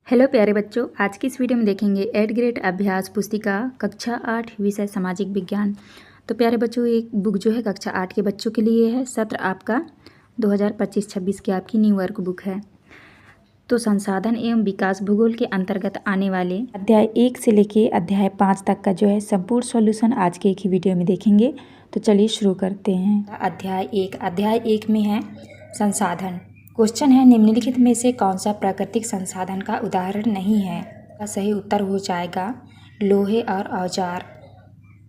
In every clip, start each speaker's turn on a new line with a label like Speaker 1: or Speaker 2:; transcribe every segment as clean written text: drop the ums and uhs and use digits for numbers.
Speaker 1: Hello प्यारे बच्चों, आज की इस वीडियो में देखेंगे 8th ग्रेड अभ्यास पुस्तिका कक्षा 8 विषय सामाजिक विज्ञान। तो प्यारे बच्चों, एक बुक जो है कक्षा 8 के बच्चों के लिए है। सत्र आपका 2025-26 की आपकी न्यू वर्क बुक है। तो संसाधन एवं विकास भूगोल के अंतर्गत आने वाले अध्याय 1 से लेके अध्याय 5 तक का जो है संपूर्ण सॉल्यूशन आज के एक ही वीडियो में देखेंगे। तो चलिए शुरू करते हैं। अध्याय 1 में है संसाधन। क्वेश्चन है, निम्नलिखित में से कौन सा प्राकृतिक संसाधन का उदाहरण नहीं है? का सही उत्तर हो जाएगा लोहे और औजार।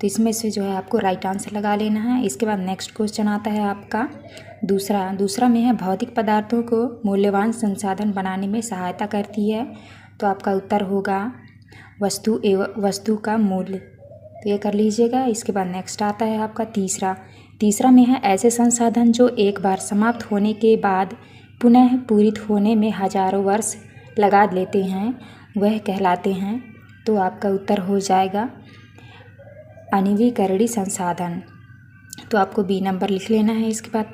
Speaker 1: तो इसमें से जो है आपको राइट आंसर लगा लेना है। इसके बाद नेक्स्ट क्वेश्चन आता है आपका दूसरा में है भौतिक पदार्थों को मूल्यवान संसाधन बनाने में सहायता करती है। तो आपका उत्तर होगा वस्तु एवं वस्तु का मूल्य। तो ये कर लीजिएगा। इसके बाद नेक्स्ट आता है आपका तीसरा में है ऐसे संसाधन जो एक बार समाप्त होने के बाद पुनः पूरित होने में हजारों वर्ष लगा लेते हैं, वह कहलाते हैं। तो आपका उत्तर हो जाएगा अनवीकरणीय संसाधन। तो आपको बी नंबर लिख लेना है। इसके बाद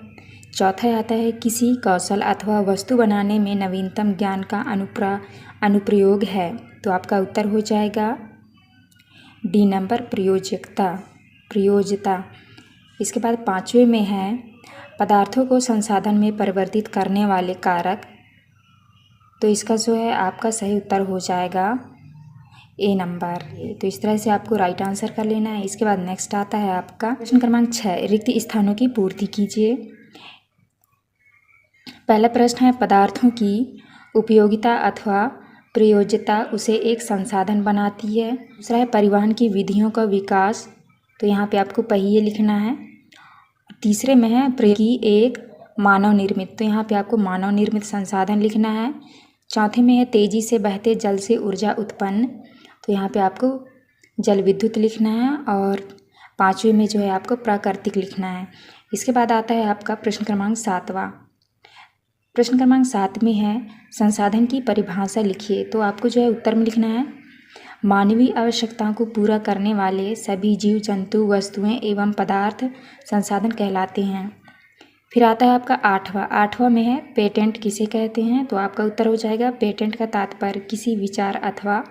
Speaker 1: चौथा आता है किसी कौशल अथवा वस्तु बनाने में नवीनतम ज्ञान का अनुप्रयोग है। तो आपका उत्तर हो जाएगा डी नंबर प्रयोज्यता। इसके बाद पांचवे में है पदार्थों को संसाधन में परिवर्तित करने वाले कारक। तो इसका जो है आपका सही उत्तर हो जाएगा ए नंबर। तो इस तरह से आपको राइट आंसर कर लेना है। इसके बाद नेक्स्ट आता है आपका प्रश्न क्रमांक 6, रिक्त स्थानों की पूर्ति कीजिए। पहला प्रश्न है पदार्थों की उपयोगिता अथवा प्रयोज्यता उसे एक संसाधन बनाती है। दूसरा है परिवहन की विधियों का विकास। तो यहाँ पे आपको पहिए लिखना है। तीसरे में है की एक मानव निर्मित। तो यहाँ पे आपको मानव निर्मित संसाधन लिखना है। चौथे में है तेजी से बहते जल से ऊर्जा उत्पन्न। तो यहाँ पे आपको जल विद्युत लिखना है। और पांचवे में जो है आपको प्राकृतिक लिखना है। इसके बाद आता है आपका प्रश्न क्रमांक 7वां। प्रश्न क्रमांक 7 में है संसाधन की परिभाषा लिखिए। तो आपको जो है उत्तर में लिखना है मानवीय आवश्यकताओं को पूरा करने वाले सभी जीव जंतु वस्तुएं एवं पदार्थ संसाधन कहलाते हैं। फिर आता है आपका 8वां में है पेटेंट किसे कहते हैं। तो आपका उत्तर हो जाएगा पेटेंट का तात्पर्य किसी विचार अथवा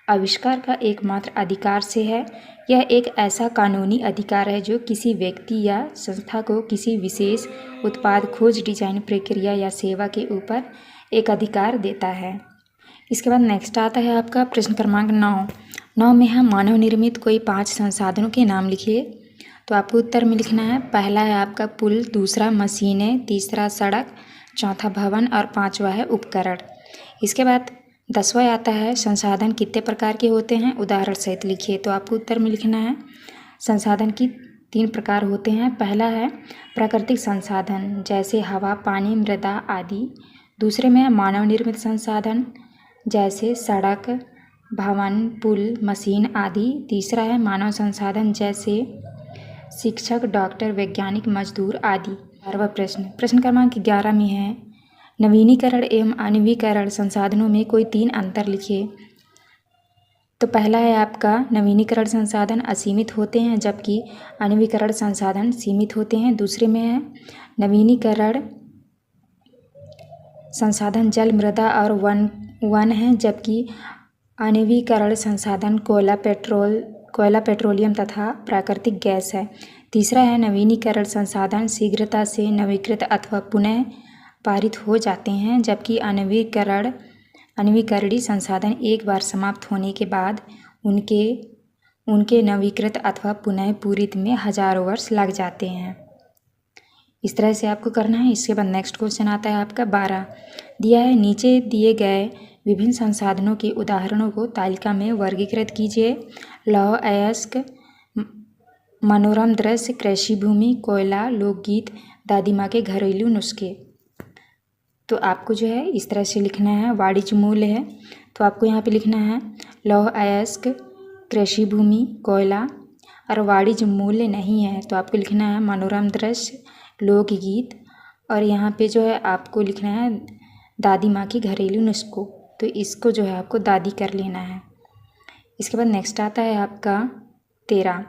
Speaker 1: आविष्कार का एकमात्र अधिकार से है। यह एक ऐसा कानूनी अधिकार है जो किसी व्यक्ति या संस्था को किसी विशेष उत्पाद खोज डिजाइन प्रक्रिया या सेवा के ऊपर एक अधिकार देता है। इसके बाद नेक्स्ट आता है आपका प्रश्न क्रमांक 9 में है मानव निर्मित कोई 5 संसाधनों के नाम लिखिए। तो आपको उत्तर में लिखना है पहला है आपका पुल, दूसरा मशीनें, तीसरा सड़क, चौथा भवन और पांचवा है उपकरण। इसके बाद 10वां आता है संसाधन कितने प्रकार के होते हैं, उदाहरण सहित लिखिए। तो आपको उत्तर में लिखना है संसाधन की 3 प्रकार होते हैं। पहला है प्राकृतिक संसाधन जैसे हवा, पानी, मृदा आदि। दूसरे में है मानव निर्मित संसाधन जैसे सड़क, भवन, पुल, मशीन आदि। तीसरा है मानव संसाधन जैसे शिक्षक, डॉक्टर, वैज्ञानिक, मजदूर आदि। 11वां प्रश्न क्रमांक 11 में है नवीनीकरण एवं अनवीकरण संसाधनों में कोई 3 अंतर लिखिए। तो पहला है आपका नवीनीकरण संसाधन असीमित होते हैं जबकि अनवीकरण संसाधन सीमित होते हैं। दूसरे में है नवीनीकरण संसाधन जल, मृदा और वन है जबकि अनवीकरण संसाधन कोयला, पेट्रोलियम तथा प्राकृतिक गैस है। तीसरा है नवीनीकरण संसाधन शीघ्रता से नवीकृत अथवा पुनः पारित हो जाते हैं जबकि अनवीकरणीय संसाधन एक बार समाप्त होने के बाद उनके नवीकृत अथवा पुनः पूरित में हजारों वर्ष लग जाते हैं। इस तरह से आपको करना है। इसके बाद नेक्स्ट क्वेश्चन आता है आपका 12 दिया है नीचे दिए गए विभिन्न संसाधनों के उदाहरणों को तालिका में वर्गीकृत कीजिए। लौह अयस्क, मनोरम दृश्य, कृषि भूमि, कोयला, लोकगीत, दादी माँ के घरेलू नुस्खे। तो आपको जो है इस तरह से लिखना है। वाणिज्य मूल्य है तो आपको यहाँ पे लिखना है लौह अयस्क, कृषि भूमि, कोयला। और वाणिज्य मूल्य नहीं है तो आपको लिखना है मनोरम दृश्य, लोकगीत। और यहाँ पे जो है आपको लिखना है दादी माँ की घरेलू नुस्खों। तो इसको जो है आपको दादी कर लेना है। इसके बाद नेक्स्ट आता है आपका 13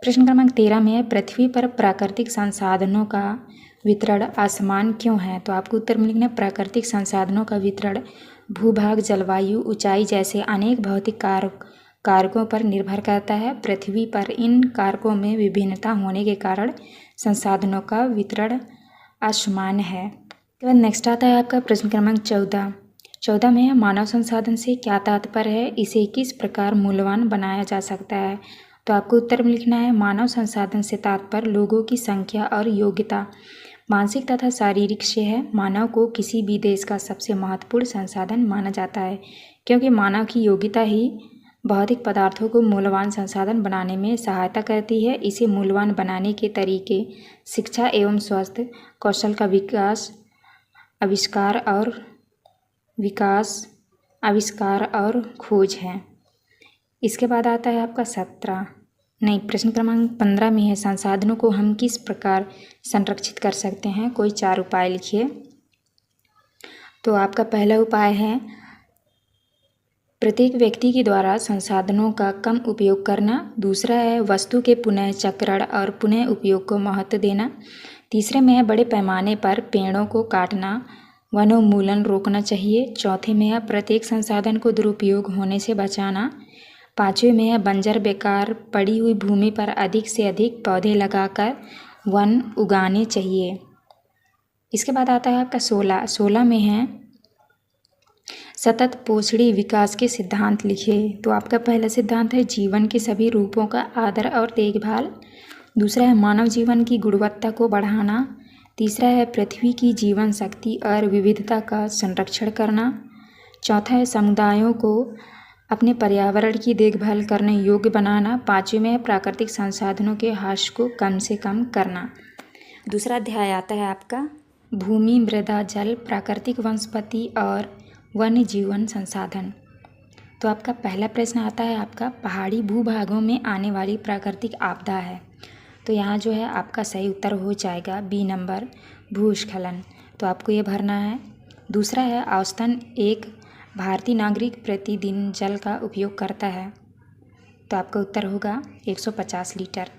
Speaker 1: प्रश्न क्रमांक 13 में है पृथ्वी पर प्राकृतिक संसाधनों का वितरण असमान क्यों है। तो आपको उत्तर में लिखना है प्राकृतिक संसाधनों का वितरण भूभाग, जलवायु, ऊंचाई जैसे अनेक भौतिक कारकों पर निर्भर करता है। पृथ्वी पर इन कारकों में विभिन्नता होने के कारण संसाधनों का वितरण असमान है। उसके बाद नेक्स्ट आता है आपका प्रश्न क्रमांक 14 में है, मानव संसाधन से क्या तात्पर्य है, इसे किस प्रकार मूल्यवान बनाया जा सकता है। तो आपको उत्तर में लिखना है, मानव संसाधन से तात्पर्य लोगों की संख्या और योग्यता मानसिक तथा शारीरिक से है। मानव को किसी भी देश का सबसे महत्वपूर्ण संसाधन माना जाता है, क्योंकि मानव की योग्यता ही भौतिक पदार्थों को मूल्यवान संसाधन बनाने में सहायता करती है। इसे मूल्यवान बनाने के तरीके शिक्षा एवं स्वास्थ्य, कौशल का विकास, आविष्कार और खोज है। इसके बाद आता है आपका प्रश्न क्रमांक 15 में है, संसाधनों को हम किस प्रकार संरक्षित कर सकते हैं, कोई 4 उपाय लिखिए। तो आपका पहला उपाय है, प्रत्येक व्यक्ति के द्वारा संसाधनों का कम उपयोग करना। दूसरा है, वस्तु के पुनः चक्रण और पुनः उपयोग को महत्व देना। तीसरे में है, बड़े पैमाने पर पेड़ों को काटना, वनोन्मूलन रोकना चाहिए। चौथे में है, प्रत्येक संसाधन को दुरुपयोग होने से बचाना। पाँचवें में है, बंजर बेकार पड़ी हुई भूमि पर अधिक से अधिक पौधे लगाकर वन उगाने चाहिए। इसके बाद आता है आपका 16 में है, सतत पोषणी विकास के सिद्धांत लिखिए। तो आपका पहला सिद्धांत है, जीवन के सभी रूपों का आदर और देखभाल। दूसरा है, मानव जीवन की गुणवत्ता को बढ़ाना। तीसरा है, पृथ्वी की जीवन शक्ति और विविधता का संरक्षण करना। चौथा है, समुदायों को अपने पर्यावरण की देखभाल करने योग्य बनाना। पाँचवें में है, प्राकृतिक संसाधनों के ह्रास को कम से कम करना। दूसरा अध्याय आता है आपका भूमि, मृदा, जल, प्राकृतिक वनस्पति और वन्य जीवन संसाधन। तो आपका पहला प्रश्न आता है आपका, पहाड़ी भूभागों में आने वाली प्राकृतिक आपदा है। तो यहाँ जो है आपका सही उत्तर हो जाएगा बी नंबर, भूस्खलन। तो आपको ये भरना है। दूसरा है, औसतन एक भारतीय नागरिक प्रतिदिन जल का उपयोग करता है। तो आपका उत्तर होगा 150 लीटर।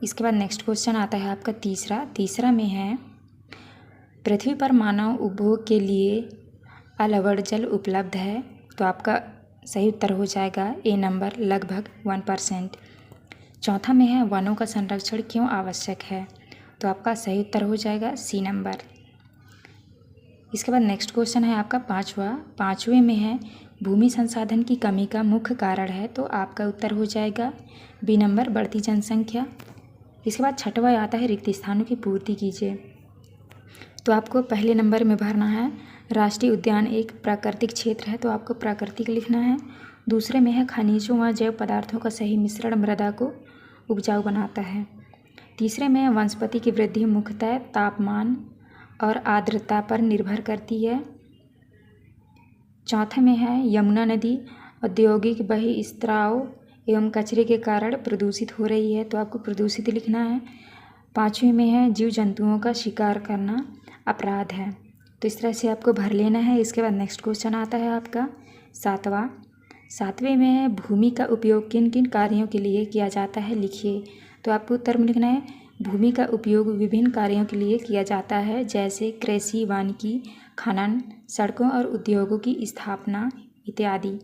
Speaker 1: इसके बाद नेक्स्ट क्वेश्चन आता है आपका तीसरा में है, पृथ्वी पर मानव उपभोग के लिए अनवरत जल उपलब्ध है। तो आपका सही उत्तर हो जाएगा ए नंबर, लगभग 1%। चौथा में है, वनों का संरक्षण क्यों आवश्यक है। तो आपका सही उत्तर हो जाएगा सी नंबर। इसके बाद नेक्स्ट क्वेश्चन है आपका पाँचवें में है, भूमि संसाधन की कमी का मुख्य कारण है। तो आपका उत्तर हो जाएगा बी नंबर, बढ़ती जनसंख्या। इसके बाद छठवां आता है, रिक्त स्थानों की पूर्ति कीजिए। तो आपको पहले नंबर में भरना है, राष्ट्रीय उद्यान एक प्राकृतिक क्षेत्र है। तो आपको प्राकृतिक लिखना है। दूसरे में है, खनिजों व जैव पदार्थों का सही मिश्रण मृदा को उपजाऊ बनाता है। तीसरे में है, वनस्पति की वृद्धि मुख्यतः तापमान और आर्द्रता पर निर्भर करती है। चौथे में है, यमुना नदी औद्योगिक बहिस्त्राव एवं कचरे के कारण प्रदूषित हो रही है। तो आपको प्रदूषित लिखना है। पाँचवें में है, जीव जंतुओं का शिकार करना अपराध है। तो इस तरह से आपको भर लेना है। इसके बाद नेक्स्ट क्वेश्चन आता है आपका सातवें में है, भूमि का उपयोग किन किन कार्यों के लिए किया जाता है, लिखिए। तो आपको उत्तर में लिखना है, भूमि का उपयोग विभिन्न कार्यों के लिए किया जाता है, जैसे कृषि, वानिकी, खनन, सड़कों और उद्योगों की स्थापना इत्यादि।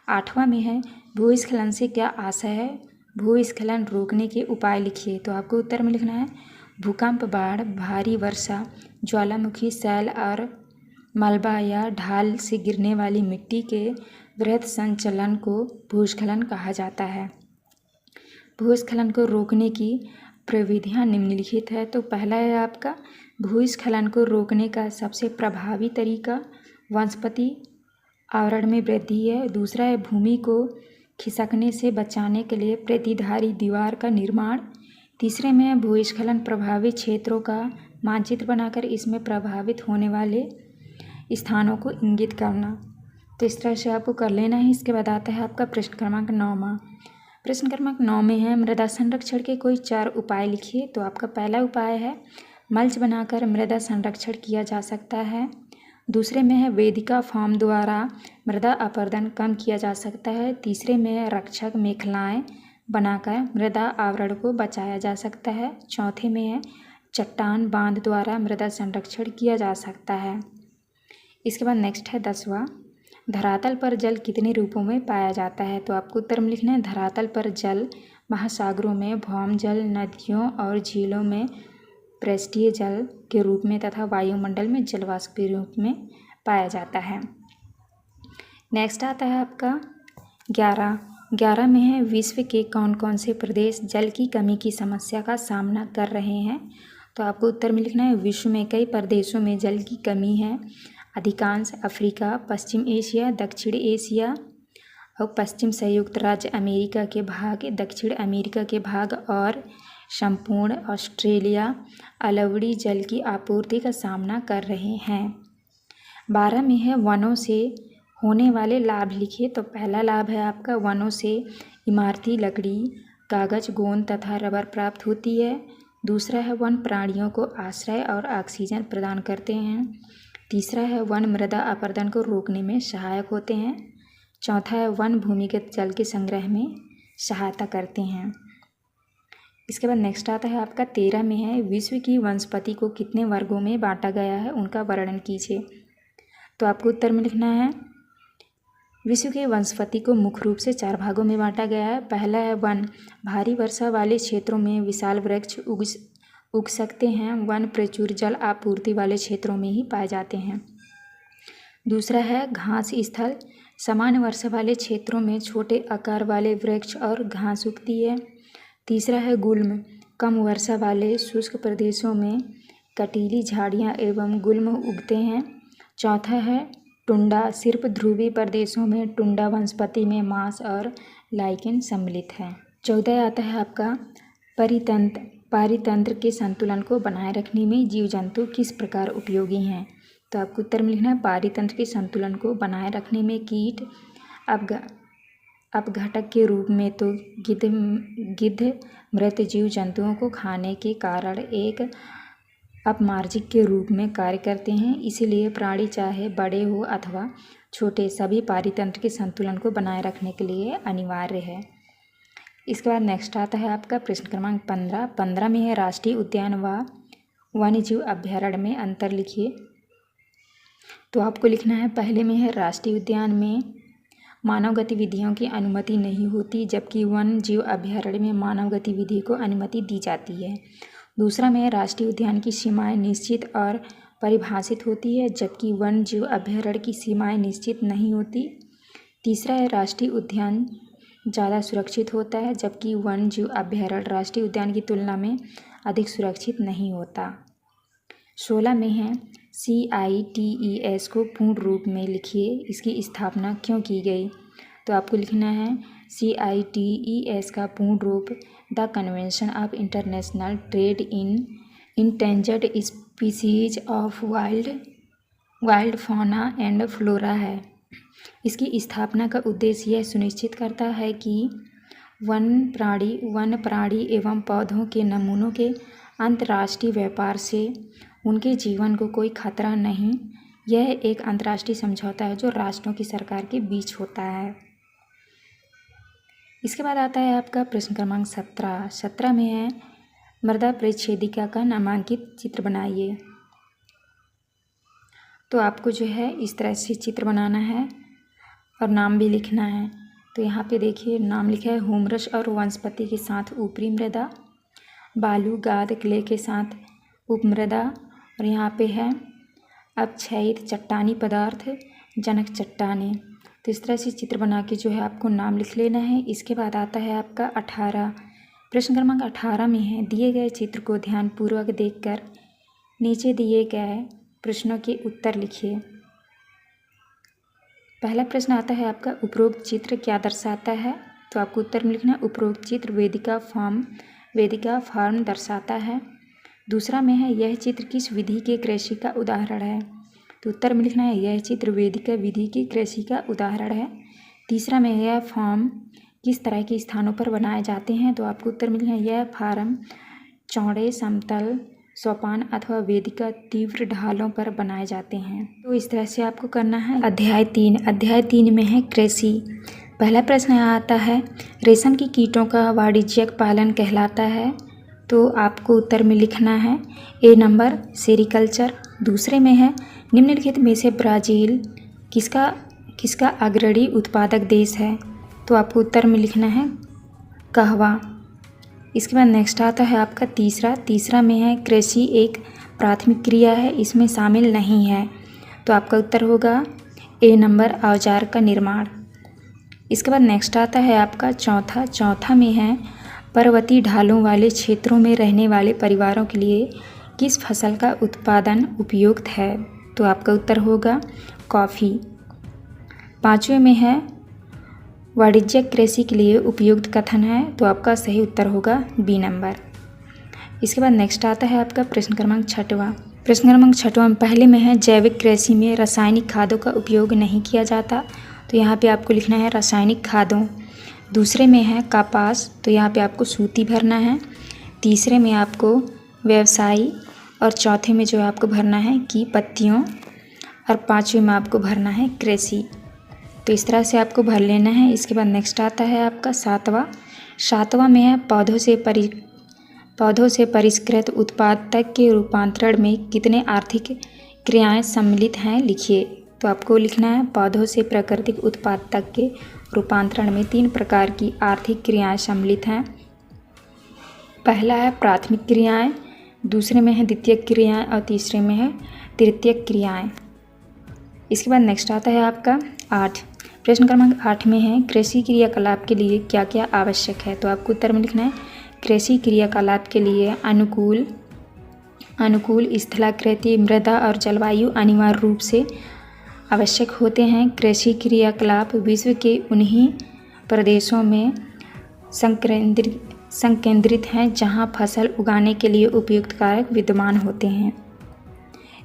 Speaker 1: आठवां में है, भूस्खलन से क्या आशय है, भूस्खलन रोकने के उपाय लिखिए। तो आपको उत्तर में लिखना है, भूकंप, बाढ़, भारी वर्षा, ज्वालामुखी, शैल और मलबा या ढाल से गिरने वाली मिट्टी के वृहद संचलन को भूस्खलन कहा जाता है। भूस्खलन को रोकने की प्रविधियां निम्नलिखित है। तो पहला है आपका, भूस्खलन को रोकने का सबसे प्रभावी तरीका वनस्पति आवरण में वृद्धि है। दूसरा है, भूमि को खिसकने से बचाने के लिए प्रतिधारी दीवार का निर्माण। तीसरे में है, भूस्खलन प्रभावित क्षेत्रों का मानचित्र बनाकर इसमें प्रभावित होने वाले स्थानों को इंगित करना। तो इस तरह से आपको कर लेना है। इसके बाद आता है आपका प्रश्न क्रमांक 9। प्रश्न क्रमांक 9 में है, मृदा संरक्षण के कोई 4 उपाय लिखिए। तो आपका पहला उपाय है, मल्च बनाकर मृदा संरक्षण किया जा सकता है। दूसरे में है, वेदिका फार्म द्वारा मृदा अपरदन कम किया जा सकता है। तीसरे में है, रक्षक मेखलाएँ बनाकर मृदा आवरण को बचाया जा सकता है। चौथे में है, चट्टान बांध द्वारा मृदा संरक्षण किया जा सकता है। इसके बाद नेक्स्ट है 10वां, धरातल पर जल कितने रूपों में पाया जाता है। तो आपको उत्तर में लिखना है धरातल पर जल महासागरों में, भौम जल नदियों और झीलों में पृष्ठीय जल के रूप में तथा वायुमंडल में जलवाष्प के रूप में पाया जाता है। नेक्स्ट आता है आपका 11 में है विश्व के कौन कौन से प्रदेश जल की कमी की समस्या का सामना कर रहे हैं। तो आपको उत्तर में लिखना है विश्व में कई प्रदेशों में जल की कमी है। अधिकांश अफ्रीका, पश्चिम एशिया, दक्षिण एशिया और पश्चिम संयुक्त राज्य अमेरिका के भाग, दक्षिण अमेरिका के भाग और संपूर्ण ऑस्ट्रेलिया अलवड़ी जल की आपूर्ति का सामना कर रहे हैं। 12 में है वनों से होने वाले लाभ लिखिए। तो पहला लाभ है आपका वनों से इमारती लकड़ी, कागज, गोंद तथा रबर प्राप्त होती है। दूसरा है वन प्राणियों को आश्रय और ऑक्सीजन प्रदान करते हैं। तीसरा है वन मृदा अपरदन को रोकने में सहायक होते हैं। चौथा है वन भूमिगत जल के संग्रह में सहायता करते हैं। इसके बाद नेक्स्ट आता है आपका 13 में है विश्व की वनस्पति को कितने वर्गों में बांटा गया है, उनका वर्णन कीजिए। तो आपको उत्तर में लिखना है विश्व के वनस्पति को मुख्य रूप से 4 भागों में बांटा गया है। पहला है वन, भारी वर्षा वाले क्षेत्रों में विशाल वृक्ष उग सकते हैं। वन प्रचुर जल आपूर्ति वाले क्षेत्रों में ही पाए जाते हैं। दूसरा है घास स्थल, सामान्य वर्षा वाले क्षेत्रों में छोटे आकार वाले वृक्ष और घास उगती है। तीसरा है गुल्म, कम वर्षा वाले शुष्क प्रदेशों में कटीली झाड़ियाँ एवं गुल्म उगते हैं। चौथा है टुंडा, सिर्फ ध्रुवीय प्रदेशों में टुंडा वनस्पति में मांस और लाइकेन सम्मिलित है। 14 आता है आपका पारितंत्र के संतुलन को बनाए रखने में जीव जंतु किस प्रकार उपयोगी हैं। तो आपको उत्तर में लिखना है पारितंत्र के संतुलन को बनाए रखने में कीट अपघटक के रूप में तो गिद्ध मृत जीव जंतुओं को खाने के कारण एक अपमार्जिक के रूप में कार्य करते हैं। इसीलिए प्राणी चाहे बड़े हो अथवा छोटे सभी पारितंत्र के संतुलन को बनाए रखने के लिए अनिवार्य है। इसके बाद नेक्स्ट आता है आपका प्रश्न क्रमांक 15 में है राष्ट्रीय उद्यान व वन्यजीव अभ्यारण्य में अंतर लिखिए। तो आपको लिखना है पहले में है राष्ट्रीय उद्यान में मानव गतिविधियों की अनुमति नहीं होती, जबकि वन जीव अभ्यारण्य में मानव गतिविधि को अनुमति दी जाती है। दूसरा में राष्ट्रीय उद्यान की सीमाएं निश्चित और परिभाषित होती है, जबकि वन जीव अभ्यारण्य की सीमाएं निश्चित नहीं होती। तीसरा है राष्ट्रीय उद्यान ज़्यादा सुरक्षित होता है, जबकि वन जीव अभ्यारण्य राष्ट्रीय उद्यान की तुलना में अधिक सुरक्षित नहीं होता। 16 में है CITES को पूर्ण रूप में लिखिए, इसकी स्थापना क्यों की गई। तो आपको लिखना है CITES का पूर्ण रूप the convention of international trade in endangered species of wild fauna and flora है। इसकी स्थापना का उद्देश्य यह सुनिश्चित करता है कि वन प्राणी एवं पौधों के नमूनों के अंतर्राष्ट्रीय व्यापार से उनके जीवन को कोई खतरा नहीं। यह एक अंतर्राष्ट्रीय समझौता है जो राष्ट्रों की सरकार के बीच होता है। इसके बाद आता है आपका प्रश्न क्रमांक 17 में है मृदा परिच्छेदिका का नामांकित चित्र बनाइए। तो आपको जो है इस तरह से चित्र बनाना है और नाम भी लिखना है। तो यहाँ पे देखिए नाम लिखा है हुमरस और वनस्पति के साथ ऊपरी मृदा, बालू गाद क्ले के साथ उपमृदा, और यहाँ पे है अपक्षयित चट्टानी पदार्थ जनक चट्टानें। तो इस तरह से चित्र बना के जो है आपको नाम लिख लेना है। इसके बाद आता है आपका 18 प्रश्न क्रमांक 18 में है दिए गए चित्र को ध्यानपूर्वक देखकर नीचे दिए गए प्रश्नों के उत्तर लिखिए। पहला प्रश्न आता है आपका उपरोक्त चित्र क्या दर्शाता है। तो आपको उत्तर में लिखना है उपरोक्त चित्र वेदिका फार्म दर्शाता है। दूसरा में है यह चित्र किस विधि के कृषि का उदाहरण है। तो उत्तर में लिखना है यह चित्र वेदिका विधि की कृषि का उदाहरण है। तीसरा में यह फार्म किस तरह के स्थानों पर बनाए जाते हैं। तो आपको उत्तर में लिखना है यह फार्म चौड़े समतल सोपान अथवा वेदिका तीव्र ढालों पर बनाए जाते हैं। तो इस तरह से आपको करना है। अध्याय 3 में है कृषि। पहला प्रश्न आता है रेशम की कीटों का वाणिज्यिक पालन कहलाता है। तो आपको उत्तर में लिखना है A नंबर सेरिकल्चर। दूसरे में है निम्नलिखित में से ब्राज़ील किसका अग्रणी उत्पादक देश है? तो आपको उत्तर में लिखना है कहवा। इसके बाद नेक्स्ट आता है आपका तीसरा में है कृषि एक प्राथमिक क्रिया है, इसमें शामिल नहीं है। तो आपका उत्तर होगा ए नंबर औजार का निर्माण। इसके बाद नेक्स्ट आता है आपका चौथा में है पर्वतीय ढालों वाले क्षेत्रों में रहने वाले परिवारों के लिए किस फसल का उत्पादन उपयुक्त है? तो आपका उत्तर होगा कॉफ़ी। पाँचवें में है वाणिज्यिक कृषि के लिए उपयुक्त कथन है, तो आपका सही उत्तर होगा बी नंबर। इसके बाद नेक्स्ट आता है आपका प्रश्न क्रमांक छठवां में पहले में है जैविक कृषि में रासायनिक खादों का उपयोग नहीं किया जाता, तो यहाँ पे आपको लिखना है रासायनिक खादों। दूसरे में है कपास, तो यहाँ पे आपको सूती भरना है। तीसरे में आपको व्यवसायी और चौथे में जो आपको भरना है कि पत्तियों, और पाँचवें में आपको भरना है कृषि। तो इस तरह से आपको भर लेना है। इसके बाद नेक्स्ट आता है आपका सातवां में है पौधों से परिष्कृत उत्पाद तक के रूपांतरण में कितने आर्थिक क्रियाएं सम्मिलित हैं, लिखिए। तो आपको लिखना है पौधों से प्राकृतिक उत्पाद तक के रूपांतरण में 3 प्रकार की आर्थिक क्रियाएं सम्मिलित हैं। पहला है प्राथमिक क्रियाएं, दूसरे में है द्वितीयक क्रियाएं और तीसरे में है तृतीयक क्रियाएं। इसके बाद नेक्स्ट आता है आपका प्रश्न क्रमांक 8 में है कृषि क्रियाकलाप के लिए क्या क्या आवश्यक है? तो आपको उत्तर में लिखना है कृषि क्रियाकलाप के लिए अनुकूल स्थलाकृति मृदा और जलवायु अनिवार्य रूप से आवश्यक होते हैं। कृषि क्रियाकलाप विश्व के उन्हीं प्रदेशों में संकेंद्रित हैं जहां फसल उगाने के लिए उपयुक्त कारक विद्यमान होते हैं।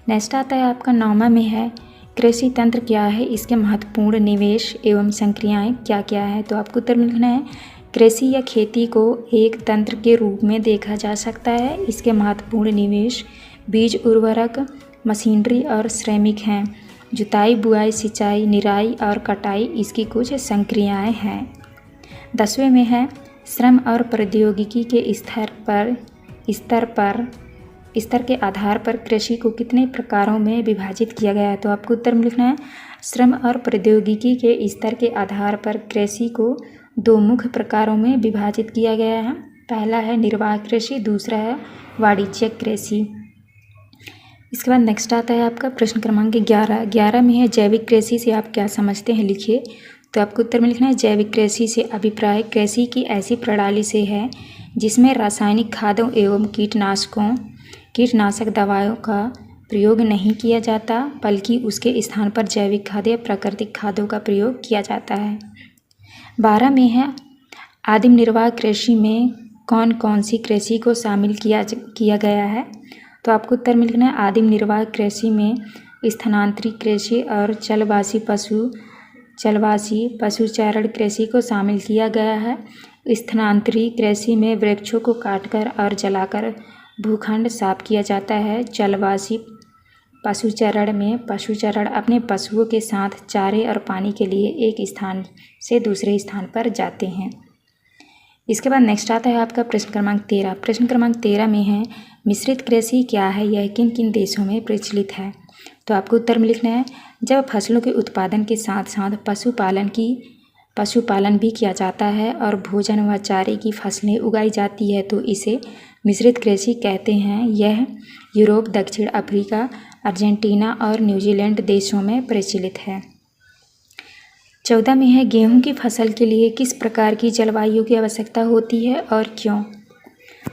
Speaker 1: नेक्स्ट आता है आपका 9वां में है कृषि तंत्र क्या है, इसके महत्वपूर्ण निवेश एवं संक्रियाएं क्या क्या है? तो आपको उत्तर में लिखना है कृषि या खेती को एक तंत्र के रूप में देखा जा सकता है। इसके महत्वपूर्ण निवेश बीज, उर्वरक, मशीनरी और श्रमिक हैं। जुताई, बुआई, सिंचाई, निराई और कटाई इसकी कुछ संक्रियाएं हैं। 10वें में है श्रम और प्रौद्योगिकी के स्तर के आधार पर कृषि को कितने प्रकारों में विभाजित किया गया है? तो आपको उत्तर में लिखना है श्रम और प्रौद्योगिकी के स्तर के आधार पर कृषि को 2 मुख्य प्रकारों में विभाजित किया गया है। पहला है निर्वाह कृषि, दूसरा है वाणिज्यिक कृषि। इसके बाद नेक्स्ट आता है आपका प्रश्न क्रमांक 11 में है जैविक कृषि से आप क्या समझते हैं, लिखिए। तो आपको उत्तर में लिखना है जैविक कृषि से अभिप्राय कृषि की ऐसी प्रणाली से है जिसमें रासायनिक खादों एवं कीटनाशक दवाओं का प्रयोग नहीं किया जाता, बल्कि उसके स्थान पर जैविक खाद या प्राकृतिक खादों का प्रयोग किया जाता है। 12 में है आदिम निर्वाह कृषि में कौन कौन सी कृषि को शामिल किया गया है? तो आपको उत्तर में लिखना है आदिम निर्वाह कृषि में स्थानांतरित कृषि और चलवासी पशुचारण कृषि को शामिल किया गया है। स्थानांतरित कृषि में वृक्षों को काटकर और जलाकर भूखंड साफ किया जाता है। चलवासी पशुचारण में पशुचारण अपने पशुओं के साथ चारे और पानी के लिए एक स्थान से दूसरे स्थान पर जाते हैं। इसके बाद नेक्स्ट आता है आपका प्रश्न क्रमांक 13। प्रश्न क्रमांक 13 में है मिश्रित कृषि क्या है, यह किन किन देशों में प्रचलित है? तो आपको उत्तर में लिखना है जब फसलों के उत्पादन के साथ साथ पशुपालन भी किया जाता है और भोजन व चारे की फसलें उगाई जाती है तो इसे मिश्रित कृषि कहते हैं। यह यूरोप, दक्षिण अफ्रीका, अर्जेंटीना और न्यूजीलैंड देशों में प्रचलित है। 14 में है गेहूं की फसल के लिए किस प्रकार की जलवायु की आवश्यकता होती है और क्यों?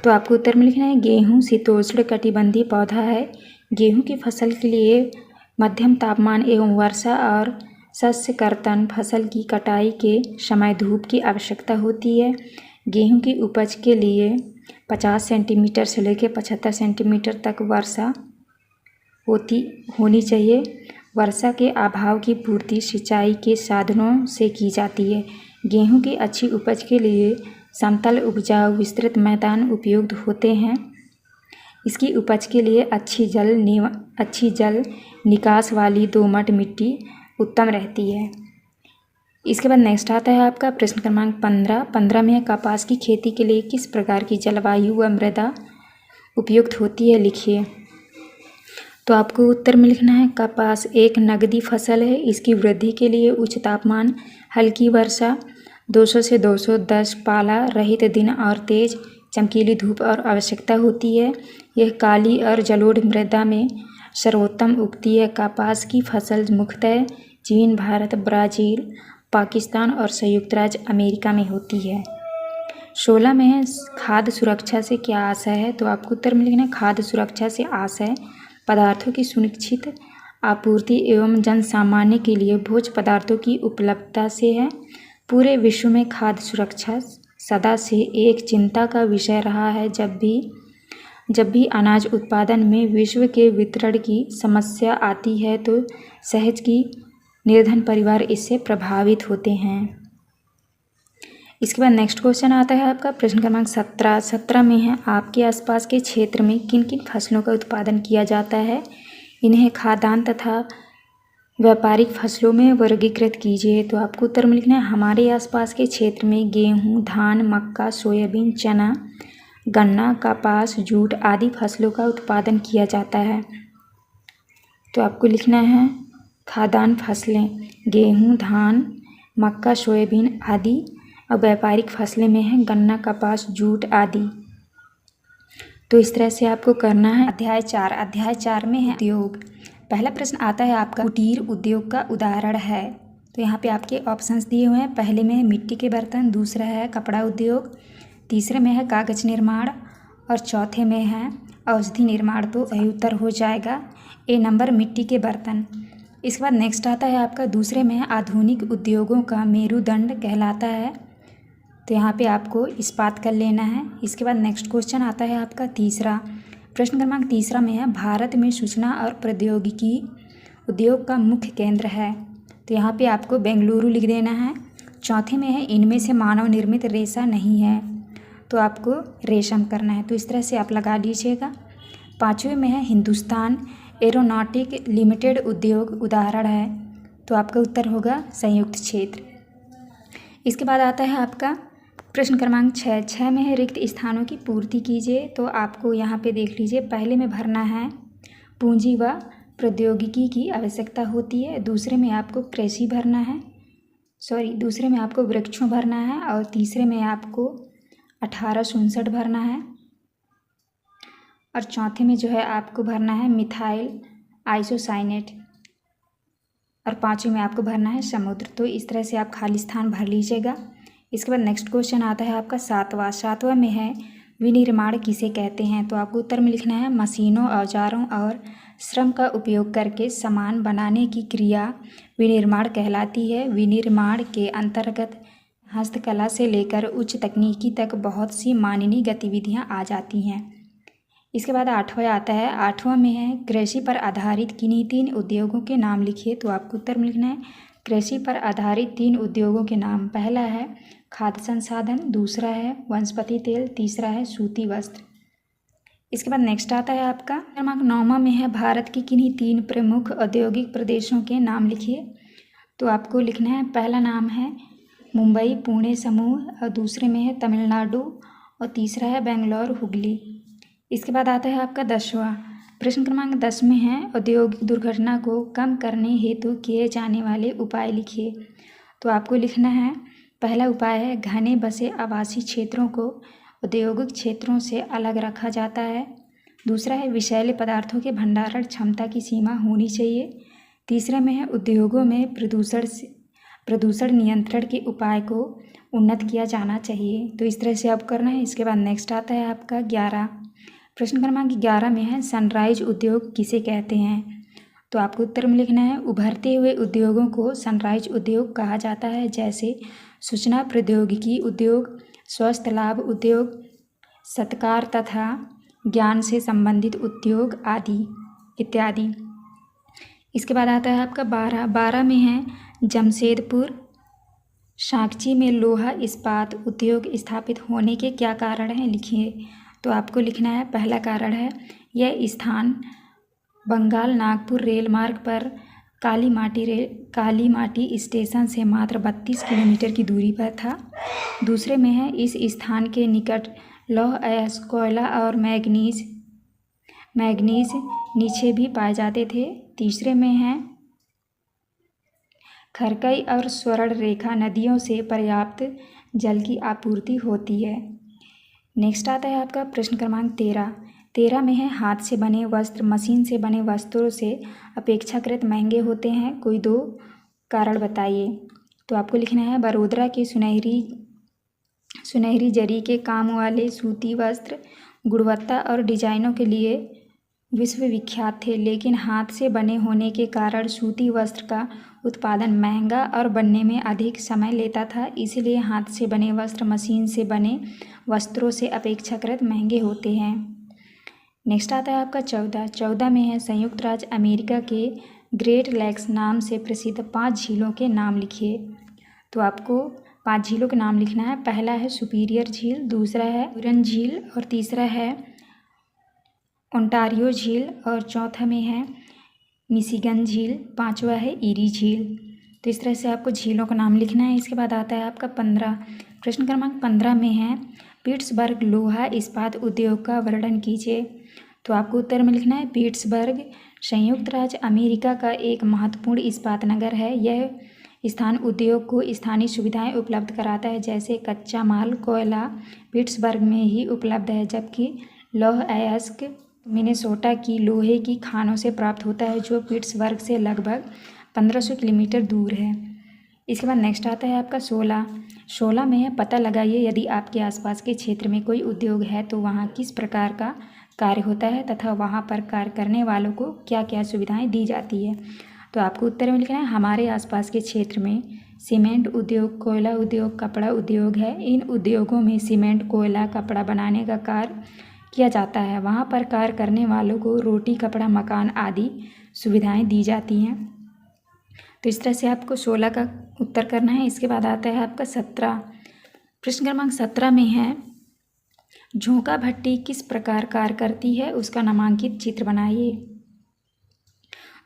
Speaker 1: तो आपको उत्तर में लिखना है गेहूं शीतोष्ण कटिबंधीय पौधा है। गेहूं की फसल के लिए मध्यम तापमान एवं वर्षा और शस्य कर्तन फसल की कटाई के समय धूप की आवश्यकता होती है। गेहूं की उपज के लिए 50 सेंटीमीटर से लेकर 75 सेंटीमीटर तक वर्षा होनी चाहिए। वर्षा के अभाव की पूर्ति सिंचाई के साधनों से की जाती है। गेहूं की अच्छी उपज के लिए समतल उपजाऊ विस्तृत मैदान उपयुक्त होते हैं। इसकी उपज के लिए अच्छी जल निकास वाली दोमट मिट्टी उत्तम रहती है। इसके बाद नेक्स्ट आता है आपका प्रश्न क्रमांक 15 में कपास की खेती के लिए किस प्रकार की जलवायु व मृदा उपयुक्त होती है, लिखिए। तो आपको उत्तर में लिखना है कपास एक नगदी फसल है। इसकी वृद्धि के लिए उच्च तापमान, हल्की वर्षा, 200 से 210 पाला रहित दिन और तेज चमकीली धूप और आवश्यकता होती है। यह काली और जलोढ़ मृदा में सर्वोत्तम उगती है। कपास की फसल मुख्यतः चीन, भारत, ब्राज़ील, पाकिस्तान और संयुक्त राज्य अमेरिका में होती है। 16 में है खाद्य सुरक्षा से क्या आशय है। तो आपको उत्तर में लिखना है खाद्य सुरक्षा से आशय पदार्थों की सुनिश्चित आपूर्ति एवं जन सामान्य के लिए भोज्य पदार्थों की उपलब्धता से है। पूरे विश्व में खाद्य सुरक्षा सदा से एक चिंता का विषय रहा है। जब भी अनाज उत्पादन में विश्व के वितरण की समस्या आती है तो सहज की निर्धन परिवार इससे प्रभावित होते हैं। इसके बाद नेक्स्ट क्वेश्चन आता है आपका प्रश्न क्रमांक 17 में है आपके आसपास के क्षेत्र में किन किन फसलों का उत्पादन किया जाता है, इन्हें खाद्यान्न तथा व्यापारिक फसलों में वर्गीकृत कीजिए। तो आपको उत्तर में लिखना है हमारे आसपास के क्षेत्र में गेहूँ, धान, मक्का, सोयाबीन, चना, गन्ना, कपास, जूट आदि फसलों का उत्पादन किया जाता है। तो आपको लिखना है खाद्यान्न फसलें गेहूँ, धान, मक्का, सोयाबीन आदि और व्यापारिक फसलें में है गन्ना, कपास, जूट आदि। तो इस तरह से आपको करना है। अध्याय 4 में है उद्योग। पहला प्रश्न आता है आपका कुटीर उद्योग का उदाहरण है। तो यहाँ पे आपके ऑप्शंस दिए हुए हैं। पहले में है मिट्टी के बर्तन, दूसरा है कपड़ा उद्योग, तीसरे में है कागज निर्माण और चौथे में है औषधि निर्माण। तो सही उत्तर हो जाएगा ए नंबर मिट्टी के बर्तन। इसके बाद नेक्स्ट आता है आपका दूसरे में है आधुनिक उद्योगों का मेरुदंड कहलाता है। तो यहाँ पे आपको इस्पात कर लेना है। इसके बाद नेक्स्ट क्वेश्चन आता है आपका तीसरा। प्रश्न क्रमांक 3 में है भारत में सूचना और प्रौद्योगिकी उद्योग का मुख्य केंद्र है। तो यहाँ पे आपको बेंगलुरु लिख देना है। चौथे में है इनमें से मानव निर्मित रेशा नहीं है। तो आपको रेशम करना है। तो इस तरह से आप लगा लीजिएगा। 5वें में है हिंदुस्तान एरोनॉटिक लिमिटेड उद्योग उदाहरण है। तो आपका उत्तर होगा संयुक्त क्षेत्र। इसके बाद आता है आपका प्रश्न क्रमांक 6 में है रिक्त स्थानों की पूर्ति कीजिए। तो आपको यहाँ पे देख लीजिए। पहले में भरना है पूंजी व प्रौद्योगिकी की आवश्यकता होती है। दूसरे में आपको कृषि भरना है, दूसरे में आपको वृक्षों भरना है और तीसरे में आपको 1859 भरना है और चौथे में जो है आपको भरना है मिथाइल आइसोसाइनेट और 5वें में आपको भरना है समुद्र। तो इस तरह से आप खाली स्थान भर लीजिएगा। इसके बाद नेक्स्ट क्वेश्चन आता है आपका 7वां में है विनिर्माण किसे कहते हैं। तो आपको उत्तर में लिखना है मशीनों, औजारों और श्रम का उपयोग करके सामान बनाने की क्रिया विनिर्माण कहलाती है। विनिर्माण के अंतर्गत हस्तकला से लेकर उच्च तकनीकी तक बहुत सी मानवीय गतिविधियां आ जाती हैं। इसके बाद 8वां आता है। 8वां में है कृषि पर आधारित किन्हीं 3 उद्योगों के नाम लिखिए। तो आपको उत्तर में लिखना है कृषि पर आधारित 3 उद्योगों के नाम। पहला है खाद्य संसाधन, दूसरा है वनस्पति तेल, तीसरा है सूती वस्त्र। इसके बाद नेक्स्ट आता है आपका क्रमांक 9 में है भारत की किन्हीं 3 प्रमुख औद्योगिक प्रदेशों के नाम लिखिए। तो आपको लिखना है पहला नाम है मुंबई पुणे समूह और दूसरे में है तमिलनाडु और तीसरा है बेंगलोर हुगली। इसके बाद आता है आपका 10वां प्रश्न क्रमांक 10 में है औद्योगिक दुर्घटना को कम करने हेतु किए जाने वाले उपाय लिखिए। तो आपको लिखना है पहला उपाय है घने बसे आवासीय क्षेत्रों को औद्योगिक क्षेत्रों से अलग रखा जाता है। दूसरा है विषैले पदार्थों के भंडारण क्षमता की सीमा होनी चाहिए। तीसरे में है उद्योगों में प्रदूषण नियंत्रण के उपाय को उन्नत किया जाना चाहिए। तो इस तरह से आप करना है। इसके बाद नेक्स्ट आता है आपका 11 प्रश्न क्रमांक 11 में है सनराइज उद्योग किसे कहते हैं। तो आपको उत्तर में लिखना है उभरते हुए उद्योगों को सनराइज उद्योग कहा जाता है, जैसे सूचना प्रौद्योगिकी उद्योग, स्वास्थ्य लाभ उद्योग, सत्कार तथा ज्ञान से संबंधित उद्योग आदि इत्यादि। इसके बाद आता है आपका 12 में है जमशेदपुर साकची में लोहा इस्पात उद्योग स्थापित होने के क्या कारण हैं लिखिए। तो आपको लिखना है पहला कारण है यह स्थान बंगाल नागपुर रेल मार्ग पर काली माटी स्टेशन से मात्र 32 किलोमीटर की दूरी पर था। दूसरे में है इस स्थान के निकट लौह अयस्क, कोयला और मैग्नीज नीचे भी पाए जाते थे। तीसरे में है खरकई और स्वर्ण रेखा नदियों से पर्याप्त जल की आपूर्ति होती है। नेक्स्ट आता है आपका प्रश्न क्रमांक 13 में है हाथ से बने वस्त्र मशीन से बने वस्त्रों से अपेक्षाकृत महंगे होते हैं, कोई 2 कारण बताइए। तो आपको लिखना है बड़ोदरा के सुनहरी जरी के काम वाले सूती वस्त्र गुणवत्ता और डिजाइनों के लिए विश्वविख्यात थे, लेकिन हाथ से बने होने के कारण सूती वस्त्र का उत्पादन महंगा और बनने में अधिक समय लेता था। इसलिए हाथ से बने वस्त्र मशीन से बने वस्त्रों से अपेक्षाकृत महंगे होते हैं। नेक्स्ट आता है आपका 14 में है संयुक्त राज्य अमेरिका के ग्रेट लेक्स नाम से प्रसिद्ध 5 झीलों के नाम लिखिए। तो आपको 5 झीलों के नाम लिखना है। पहला है सुपीरियर झील, दूसरा है हुरन झील और तीसरा है ओंटारियो झील और चौथा में है मिशिगन झील, पांचवा है ईरी झील। तो इस तरह से आपको झीलों का नाम लिखना है। इसके बाद आता है आपका 15 प्रश्न क्रमांक 15 में है पिट्सबर्ग लोहा इस्पात उद्योग का वर्णन कीजिए। तो आपको उत्तर में लिखना है पिट्सबर्ग संयुक्त राज्य अमेरिका का एक महत्वपूर्ण इस्पात नगर है। यह स्थान उद्योग को स्थानीय सुविधाएं उपलब्ध कराता है, जैसे कच्चा माल कोयला पिट्सबर्ग में ही उपलब्ध है, जबकि लौह अयस्क मिनेसोटा की लोहे की खानों से प्राप्त होता है, जो पिट्सबर्ग से लगभग 1500 किलोमीटर दूर है। इसके बाद नेक्स्ट आता है आपका 16 में है पता लगाइए यदि आपके आसपास के क्षेत्र में कोई उद्योग है तो वहाँ किस प्रकार का कार्य होता है तथा वहाँ पर कार्य करने वालों को क्या क्या सुविधाएं दी जाती है। तो आपको उत्तर में लिखना है हमारे आसपास के क्षेत्र में सीमेंट उद्योग, कोयला उद्योग, कपड़ा उद्योग है। इन उद्योगों में सीमेंट, कोयला, कपड़ा बनाने का कार्य किया जाता है। वहाँ पर कार्य करने वालों को रोटी, कपड़ा, मकान आदि सुविधाएं दी जाती हैं। तो इस तरह से आपको 16 का उत्तर करना है। इसके बाद आता है आपका 17 प्रश्न क्रमांक 17 में है झोंका भट्टी किस प्रकार कार्य करती है, उसका नामांकित चित्र बनाइए।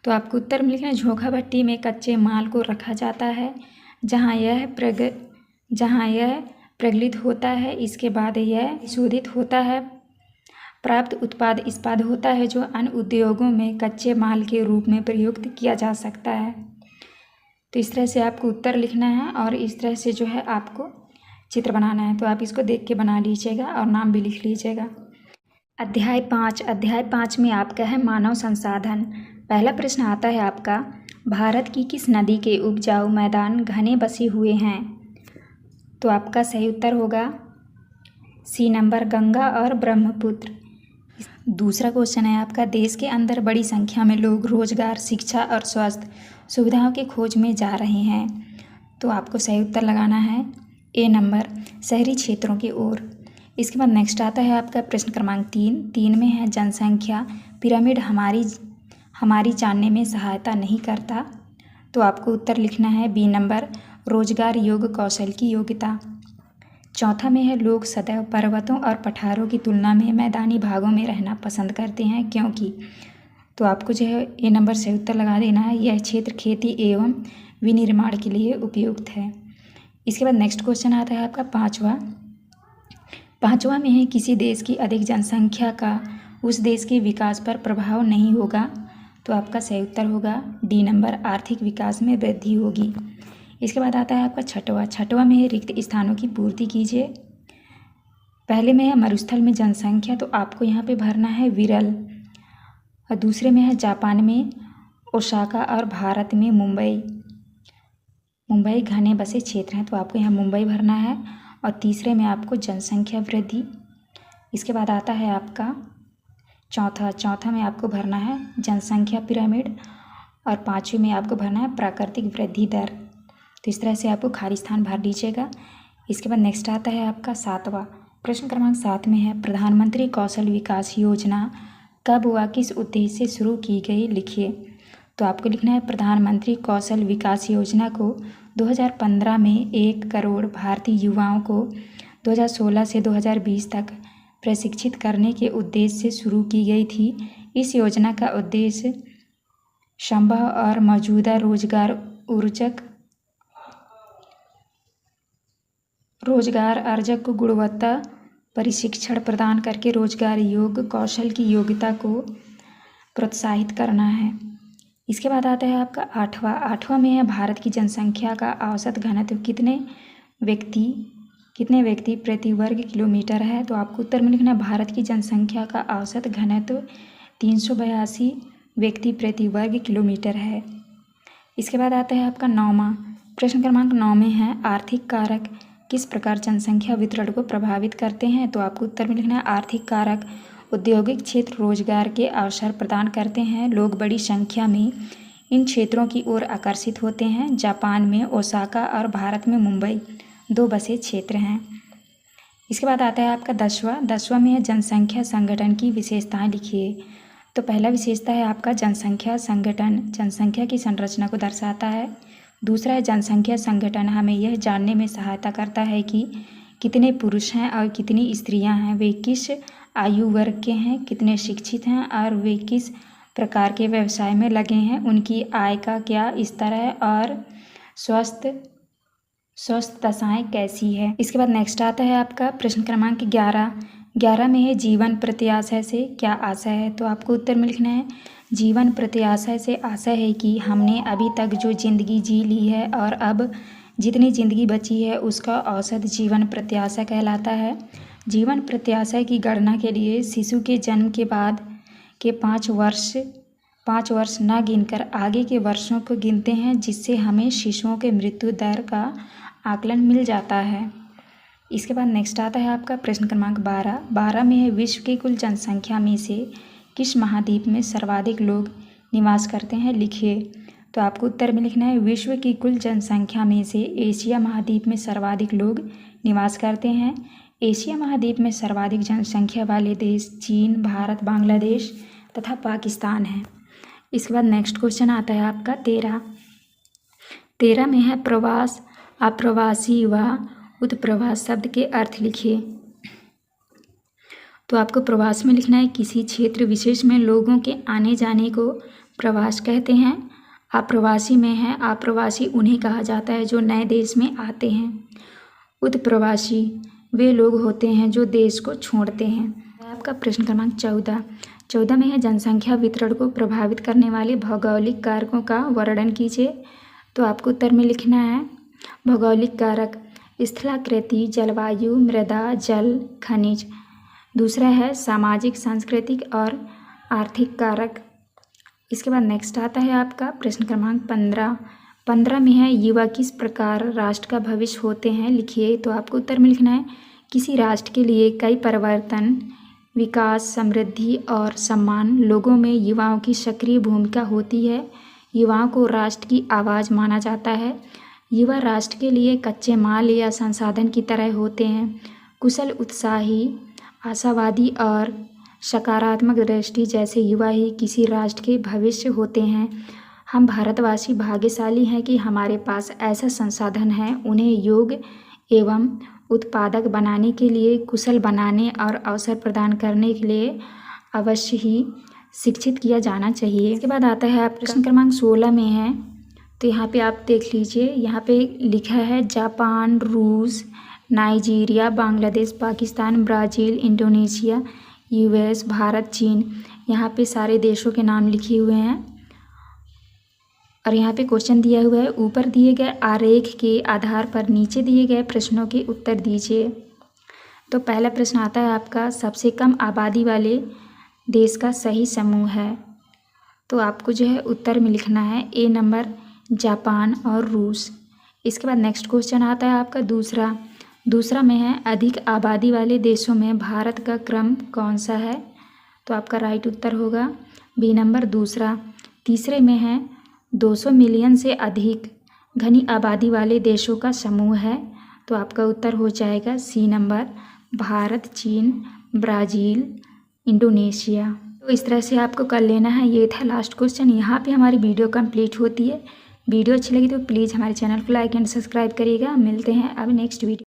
Speaker 1: तो आपको उत्तर में लिखना है झोंका भट्टी में कच्चे माल को रखा जाता है, जहाँ यह प्रज्वलित होता है। इसके बाद यह शोधित होता है। प्राप्त उत्पाद इस्पात होता है, जो अन्य उद्योगों में कच्चे माल के रूप में प्रयुक्त किया जा सकता है। तो इस तरह से आपको उत्तर लिखना है और इस तरह से जो है आपको चित्र बनाना है। तो आप इसको देख के बना लीजिएगा और नाम भी लिख लीजिएगा। अध्याय 5 में आपका है मानव संसाधन। पहला प्रश्न आता है आपका भारत की किस नदी के उपजाऊ मैदान घने बसे हुए हैं। तो आपका सही उत्तर होगा सी नंबर गंगा और ब्रह्मपुत्र। दूसरा क्वेश्चन है आपका देश के अंदर बड़ी संख्या में लोग रोजगार, शिक्षा और स्वास्थ्य सुविधाओं की खोज में जा रहे हैं। तो आपको सही उत्तर लगाना है ए नंबर शहरी क्षेत्रों की ओर। इसके बाद नेक्स्ट आता है आपका प्रश्न क्रमांक 3 में है जनसंख्या पिरामिड हमारी जानने में सहायता नहीं करता। तो आपको उत्तर लिखना है बी नंबर रोजगार योग कौशल की योग्यता। चौथा में है लोग सदैव पर्वतों और पठारों की तुलना में मैदानी भागों में रहना पसंद करते हैं, क्योंकि। तो आपको जो है ए नंबर से उत्तर लगा देना है यह क्षेत्र खेती एवं विनिर्माण के लिए उपयुक्त है। इसके बाद नेक्स्ट क्वेश्चन आता है आपका पाँचवा में है किसी देश की अधिक जनसंख्या का उस देश के विकास पर प्रभाव नहीं होगा। तो आपका सही उत्तर होगा डी नंबर आर्थिक विकास में वृद्धि होगी। इसके बाद आता है आपका छठवां में है रिक्त स्थानों की पूर्ति कीजिए। पहले में है मरुस्थल में जनसंख्या, तो आपको यहाँ पे भरना है विरल। और दूसरे में है जापान में ओसाका और भारत में मुंबई घने बसे क्षेत्र हैं, तो आपको यहाँ मुंबई भरना है। और तीसरे में आपको जनसंख्या वृद्धि। इसके बाद आता है आपका चौथा में आपको भरना है जनसंख्या पिरामिड और पाँचवें में आपको भरना है प्राकृतिक वृद्धि दर। तो इस तरह से आपको खाली स्थान भर लीजिएगा। इसके बाद नेक्स्ट आता है आपका 7वां प्रश्न क्रमांक 7 में है प्रधानमंत्री कौशल विकास योजना कब व किस उद्देश्य से शुरू की गई, लिखिए। तो आपको लिखना है प्रधानमंत्री कौशल विकास योजना को 2015 में 1 करोड़ भारतीय युवाओं को 2016 से 2020 तक प्रशिक्षित करने के उद्देश्य से शुरू की गई थी। इस योजना का उद्देश्य संभव और मौजूदा रोजगार अर्जक को गुणवत्ता प्रशिक्षण प्रदान करके रोजगार योग्य कौशल की योग्यता को प्रोत्साहित करना है। इसके बाद आता है आपका आठवां में है भारत की जनसंख्या का औसत घनत्व कितने व्यक्ति प्रति वर्ग किलोमीटर है। तो आपको उत्तर में लिखना है भारत की जनसंख्या का औसत घनत्व 382 व्यक्ति प्रति वर्ग किलोमीटर है। इसके बाद आता है आपका 9वां प्रश्न क्रमांक 9 में है आर्थिक कारक किस प्रकार जनसंख्या वितरण को प्रभावित करते हैं। तो आपको उत्तर में लिखना है आर्थिक कारक औद्योगिक क्षेत्र रोजगार के अवसर प्रदान करते हैं। लोग बड़ी संख्या में इन क्षेत्रों की ओर आकर्षित होते हैं। जापान में ओसाका और भारत में मुंबई 2 बसे क्षेत्र हैं। इसके बाद आता है आपका 10वां में है जनसंख्या संगठन की विशेषताएं लिखिए। तो पहला विशेषता है आपका जनसंख्या संगठन जनसंख्या की संरचना को दर्शाता है। दूसरा है जनसंख्या संगठन हमें यह जानने में सहायता करता है कि कितने पुरुष हैं और कितनी स्त्रियां हैं, वे किस आयु वर्ग के हैं, कितने शिक्षित हैं और वे किस प्रकार के व्यवसाय में लगे हैं, उनकी आय का क्या स्तर है और स्वस्थ दशाएं कैसी है। इसके बाद नेक्स्ट आता है आपका प्रश्न क्रमांक 11 में है जीवन प्रत्याशय से क्या आशय है। तो आपको उत्तर में लिखना है जीवन प्रत्याशय से आशय है कि हमने अभी तक जो जिंदगी जी ली है और अब जितनी जिंदगी बची है उसका औसत जीवन प्रत्याशा कहलाता है। जीवन प्रत्याशा की गणना के लिए शिशु के जन्म के बाद के 5 वर्ष न गिनकर आगे के वर्षों को गिनते हैं, जिससे हमें शिशुओं के मृत्यु दर का आकलन मिल जाता है। इसके बाद नेक्स्ट आता है आपका प्रश्न क्रमांक 12 में है विश्व की कुल जनसंख्या में से किस महाद्वीप में सर्वाधिक लोग निवास करते हैं लिखिए। तो आपको उत्तर में लिखना है विश्व की कुल जनसंख्या में से एशिया महाद्वीप में सर्वाधिक लोग निवास करते हैं। एशिया महाद्वीप में सर्वाधिक जनसंख्या वाले देश चीन, भारत, बांग्लादेश तथा पाकिस्तान हैं। इसके बाद नेक्स्ट क्वेश्चन आता है आपका 13 में है प्रवास, अप्रवासी व उत्प्रवास शब्द के अर्थ लिखिए। तो आपको प्रवास में लिखना है किसी क्षेत्र विशेष में लोगों के आने जाने को प्रवास कहते हैं। अप्रवासी में है अप्रवासी उन्हें कहा जाता है जो नए देश में आते हैं। उत्प्रवासी वे लोग होते हैं जो देश को छोड़ते हैं। आपका प्रश्न क्रमांक 14 में है जनसंख्या वितरण को प्रभावित करने वाले भौगोलिक कारकों का वर्णन कीजिए। तो आपको उत्तर में लिखना है भौगोलिक कारक स्थलाकृति, जलवायु, मृदा, जल, खनिज। दूसरा है सामाजिक, सांस्कृतिक और आर्थिक कारक। इसके बाद नेक्स्ट आता है आपका प्रश्न क्रमांक 15 में है युवा किस प्रकार राष्ट्र का भविष्य होते हैं लिखिए। तो आपको उत्तर में लिखना है किसी राष्ट्र के लिए कई परिवर्तन, विकास, समृद्धि और सम्मान लोगों में युवाओं की सक्रिय भूमिका होती है। युवाओं को राष्ट्र की आवाज़ माना जाता है। युवा राष्ट्र के लिए कच्चे माल या संसाधन की तरह होते हैं। कुशल, उत्साही, आशावादी और सकारात्मक दृष्टि जैसे युवा ही किसी राष्ट्र के भविष्य होते हैं। हम भारतवासी भाग्यशाली हैं कि हमारे पास ऐसा संसाधन है। उन्हें योग्य एवं उत्पादक बनाने के लिए, कुशल बनाने और अवसर प्रदान करने के लिए अवश्य ही शिक्षित किया जाना चाहिए। इसके बाद आता है आप प्रश्न क्रमांक 16 में है। तो यहाँ पे आप देख लीजिए, यहाँ पे लिखा है जापान, रूस, Nigeria, Bangladesh, Pakistan, Brazil, Indonesia, US, Bharat, चीन। यहाँ पे सारे देशों के नाम लिखे हुए हैं और यहाँ पे क्वेश्चन दिया हुआ है। ऊपर दिए गए आरेख के आधार पर नीचे दिए गए प्रश्नों के उत्तर दीजिए। तो पहला प्रश्न आता है आपका सबसे कम आबादी वाले देश का सही समूह है। तो आपको जो है उत्तर में लिखना है ए नंबर जापान और रूस। इसके बाद नेक्स्ट क्वेश्चन आता है आपका दूसरा में है अधिक आबादी वाले देशों में भारत का क्रम कौन सा है। तो आपका राइट उत्तर होगा बी नंबर दूसरा। तीसरे में है 200 मिलियन से अधिक घनी आबादी वाले देशों का समूह है। तो आपका उत्तर हो जाएगा सी नंबर भारत, चीन, ब्राज़ील, इंडोनेशिया। तो इस तरह से आपको कर लेना है। ये था लास्ट क्वेश्चन। यहाँ पे हमारी वीडियो कंप्लीट होती है। वीडियो अच्छी लगी तो प्लीज़ हमारे चैनल को लाइक एंड सब्सक्राइब करिएगा। मिलते हैं अब नेक्स्ट वीडियो।